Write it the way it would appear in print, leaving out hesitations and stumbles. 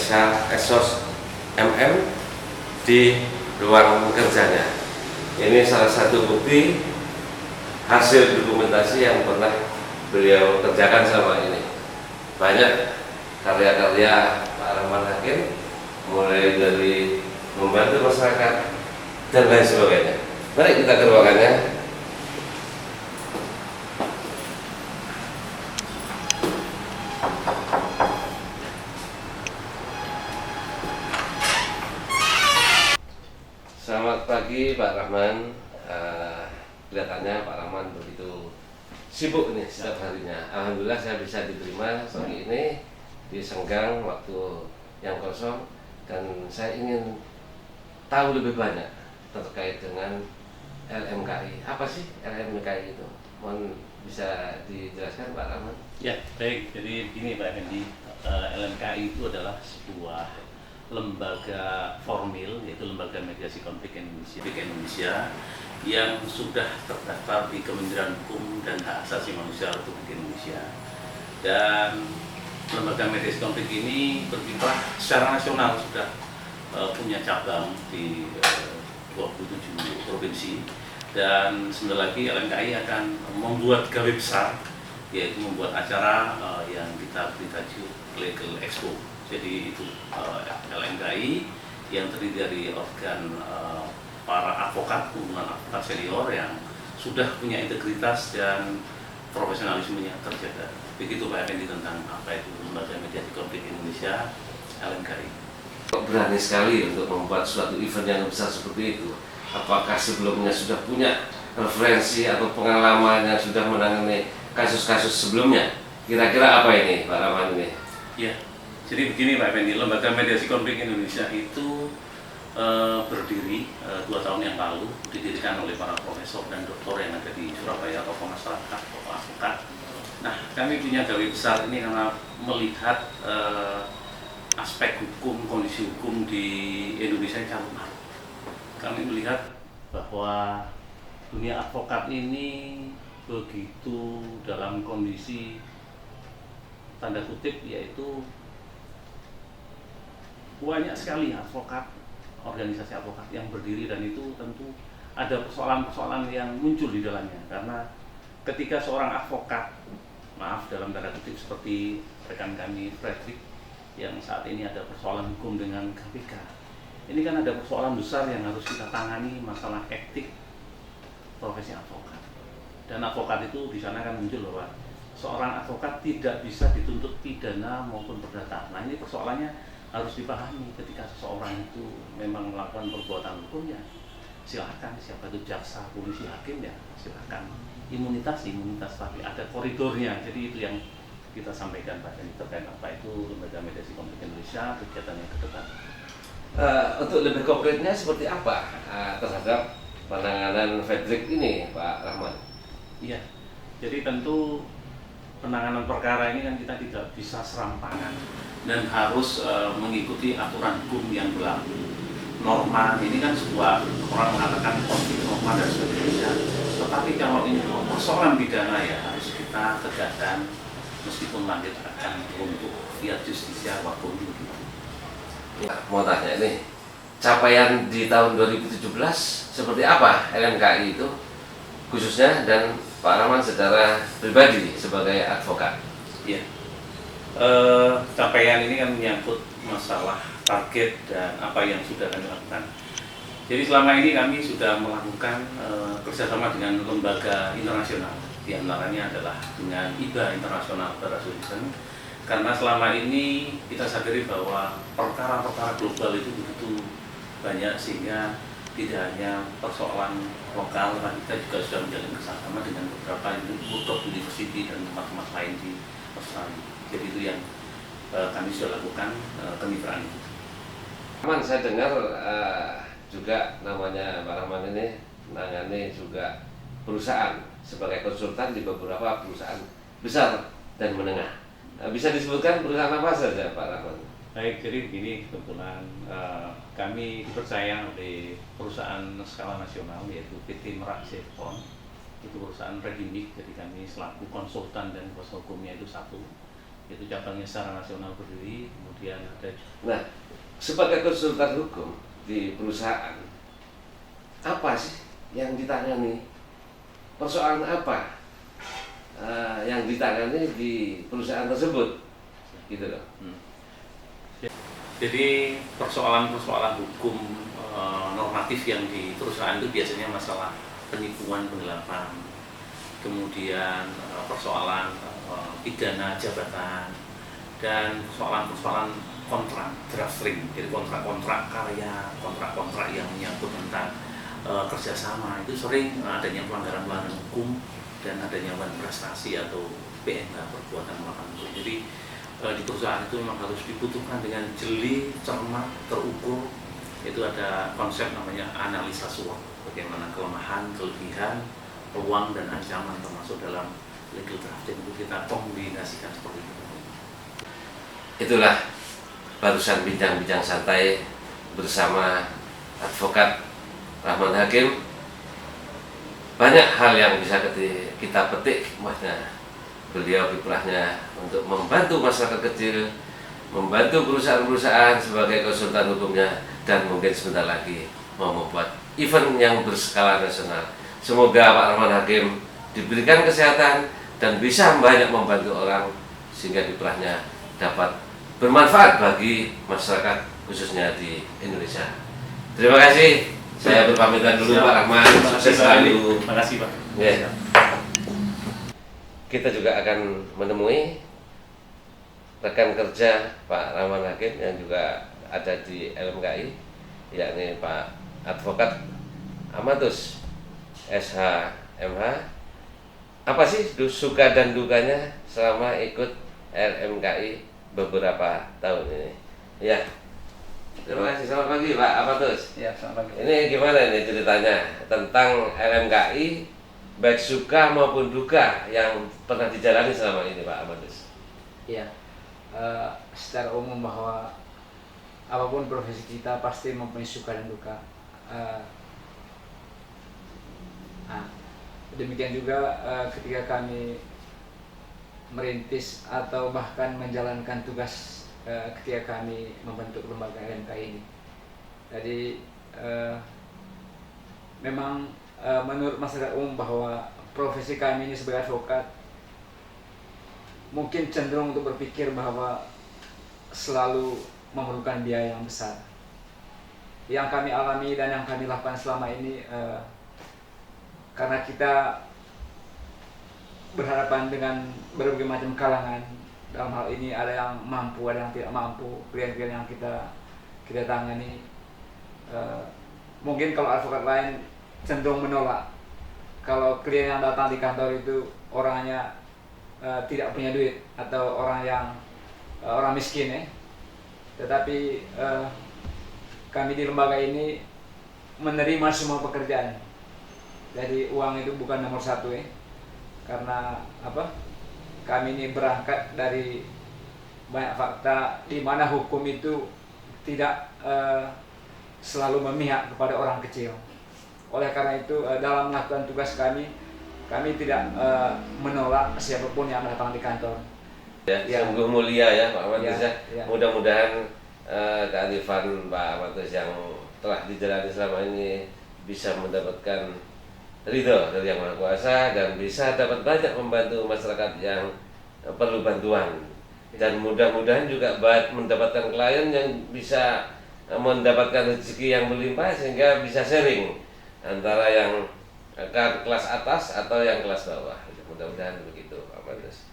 inisial Esos MM di ruang kerjanya. Ini salah satu bukti hasil dokumentasi yang pernah beliau kerjakan selama ini. Banyak karya-karya Pak Rahman Hakim, mulai dari membantu masyarakat dan lain sebagainya. Mari kita ke ruangannya. Selamat pagi Pak Rahman. Kelihatannya Pak Rahman begitu sibuk nih setiap harinya. Alhamdulillah saya bisa diterima pagi ini di senggang waktu yang kosong, dan saya ingin tahu lebih banyak terkait dengan LMKI. Apa sih LMKI itu? Mohon bisa dijelaskan Pak Rahman? Ya, baik. Jadi begini Pak Effendi, LMKI itu adalah sebuah lembaga formil, yaitu Lembaga Mediasi Konflik Indonesia yang sudah terdaftar di Kementerian Hukum dan Hak Asasi Manusia Republik Indonesia. Dan Lembaga Mediasi Konflik ini berkiprah secara nasional, sudah punya cabang di 27 provinsi, dan sebentar lagi LMKI akan membuat gawe besar, yaitu membuat acara yang kita beri tajuk Legal Expo. Jadi itu LMKI yang terdiri dari organ para advokat, hubungan advokat senior yang sudah punya integritas dan profesionalismenya terjaga. Begitu Pak Effendi tentang apa itu Lembaga Mediasi Konflik Indonesia, LMKI. Berani sekali untuk membuat suatu event yang besar seperti itu. Apakah sebelumnya sudah punya referensi atau pengalaman yang sudah menangani kasus-kasus sebelumnya? Kira-kira apa ini Pak Rahman ini? Ya. Jadi begini Pak Effendi, Lembaga Mediasi Konflik Indonesia itu berdiri 2 tahun yang lalu, didirikan oleh para profesor dan doktor yang ada di Surabaya, tokoh masyarakat, tokoh advokat. Nah, kami punya gawe besar ini karena melihat aspek hukum, kondisi hukum di Indonesia yang carut marut. Kami melihat bahwa dunia advokat ini begitu dalam kondisi tanda kutip, yaitu banyak sekali advokat, organisasi advokat yang berdiri, dan itu tentu ada persoalan-persoalan yang muncul di dalamnya. Karena ketika seorang advokat, maaf dalam tanda kutip seperti rekan kami Frederick yang saat ini ada persoalan hukum dengan KPK, ini kan ada persoalan besar yang harus kita tangani, masalah etik profesi advokat. Dan advokat itu di sana kan muncul bahwa seorang advokat tidak bisa dituntut pidana maupun perdata. Nah, ini persoalannya harus dipahami. Ketika seseorang itu memang melakukan perbuatan hukum, ya silahkan, siapa itu jaksa, polisi, hakim, ya silahkan, imunitas, tapi ada koridornya. Jadi itu yang kita sampaikan Pak, ini terkait apa itu Lembaga Mediasi Konflik Indonesia, kegiatannya ke depan. Untuk lebih konkretnya seperti apa terhadap penanganan Frederick ini Pak Rahman? Iya, jadi tentu penanganan perkara ini kan kita tidak bisa serampangan dan harus mengikuti aturan hukum yang berlaku. Norma ini kan sebuah, orang mengatakan konflik norma dan sebagainya. Tetapi kalau ini persoalan pidana, ya harus kita tegakkan meskipun lanjut akan untuk via justisia walaupun begitu. Mau tanya ini, capaian di tahun 2017 seperti apa LMKI itu khususnya, dan Pak Rahman secara pribadi sebagai advokat? Iya. Capaian ini kan menyangkut masalah target dan apa yang sudah kami lakukan. Jadi selama ini kami sudah melakukan kerjasama dengan lembaga internasional, di antaranya adalah dengan IBA International Bar Association, karena selama ini kita sadari bahwa perkara-perkara global itu begitu banyak, sehingga tidak hanya persoalan lokal, tapi kita juga sudah menjalin kerjasama dengan beberapa university dan tempat-tempat lain di Australia. Jadi itu yang kami sudah lakukan kemitraan itu. Rahman, saya dengar juga namanya Pak Rahman ini menangani juga perusahaan sebagai konsultan di beberapa perusahaan besar dan menengah. Bisa disebutkan perusahaan apa saja Pak Rahman? Baik, jadi begini, kebetulan kami dipercaya oleh perusahaan skala nasional, yaitu PT Merak Sefton. Itu perusahaan Redimik, jadi kami selaku konsultan dan kuasa hukumnya itu satu. Itu cabangnya secara nasional berdiri, kemudian ada. Nah, sebagai konsultan hukum di perusahaan, apa sih yang ditangani? Persoalan apa yang ditangani di perusahaan tersebut? Gitu loh. Jadi persoalan-persoalan hukum normatif yang di perusahaan itu biasanya masalah penipuan, penggelapan, kemudian persoalan pidana jabatan, dan persoalan-persoalan kontrak drafting, jadi kontrak-kontrak karya, kontrak-kontrak yang menyangkut tentang kerjasama, itu sering adanya pelanggaran-pelanggaran hukum dan adanya wan prestasi atau PMH, perbuatan melawan hukum. Jadi di perusahaan itu memang harus dibutuhkan dengan jeli, cermat, terukur. Itu ada konsep namanya analisa SWOT, bagaimana kelemahan, kelebihan, peluang dan ancaman termasuk dalam legal drafting itu kita kombinasikan seperti itu. Itulah barusan bincang-bincang santai bersama advokat Rahman Hakim. Banyak hal yang bisa kita petik hikmahnya. Beliau kiprahnya untuk membantu masyarakat kecil, membantu perusahaan-perusahaan sebagai konsultan hukumnya, dan mungkin sebentar lagi mau membuat event yang berskala nasional. Semoga Pak Rahman Hakim diberikan kesehatan dan bisa banyak membantu orang sehingga kiprahnya dapat bermanfaat bagi masyarakat khususnya di Indonesia. Terima kasih. Saya berpamitan dulu. Pak Rahman. Sukses selalu. Terima kasih Pak. Yeah. Kita juga akan menemui rekan kerja Pak Rahman Hakim yang juga ada di LMKI, yakni Pak Advokat Amatus SHMH. Apa sih suka dan dukanya selama ikut LMKI beberapa tahun ini? Ya. Terima kasih. Selamat pagi Pak Amatus. Ya, selamat pagi. Ini gimana nih ceritanya tentang LMKI, baik suka maupun duka yang pernah dijalani selama ini Pak Amatus? Ya, secara umum bahwa apapun profesi kita pasti mempunyai suka dan duka. Demikian juga ketika kami merintis atau bahkan menjalankan tugas ketika kami membentuk lembaga LMKI ini. Jadi memang menurut masyarakat umum bahwa profesi kami ini sebagai advokat mungkin cenderung untuk berpikir bahwa selalu memerlukan biaya yang besar. Yang kami alami dan yang kami lakukan selama ini karena kita berhadapan dengan berbagai macam kalangan. Dalam hal ini ada yang mampu, ada yang tidak mampu. Klien-klien yang kita tangani, mungkin kalau advokat lain cenderung menolak kalau klien yang datang di kantor itu orangnya tidak punya duit atau orang miskin ya. Tetapi kami di lembaga ini menerima semua pekerjaan. Jadi uang itu bukan nomor satu ya. Karena apa? Kami ini berangkat dari banyak fakta di mana hukum itu tidak selalu memihak kepada orang kecil. Oleh karena itu dalam melakukan tugas kami tidak menolak siapapun yang datang di kantor. Ya, sungguh mulia ya Pak Amatus ya. Ya. Mudah-mudahan kearifan Pak Amatus yang telah dijalani selama ini bisa mendapatkan ridho dari Yang Maha Kuasa dan bisa dapat banyak membantu masyarakat yang perlu bantuan. Dan mudah-mudahan juga mendapatkan klien yang bisa mendapatkan rezeki yang berlimpah sehingga bisa sharing antara yang kelas atas atau yang kelas bawah. Mudah-mudahan begitu Pak Amatus.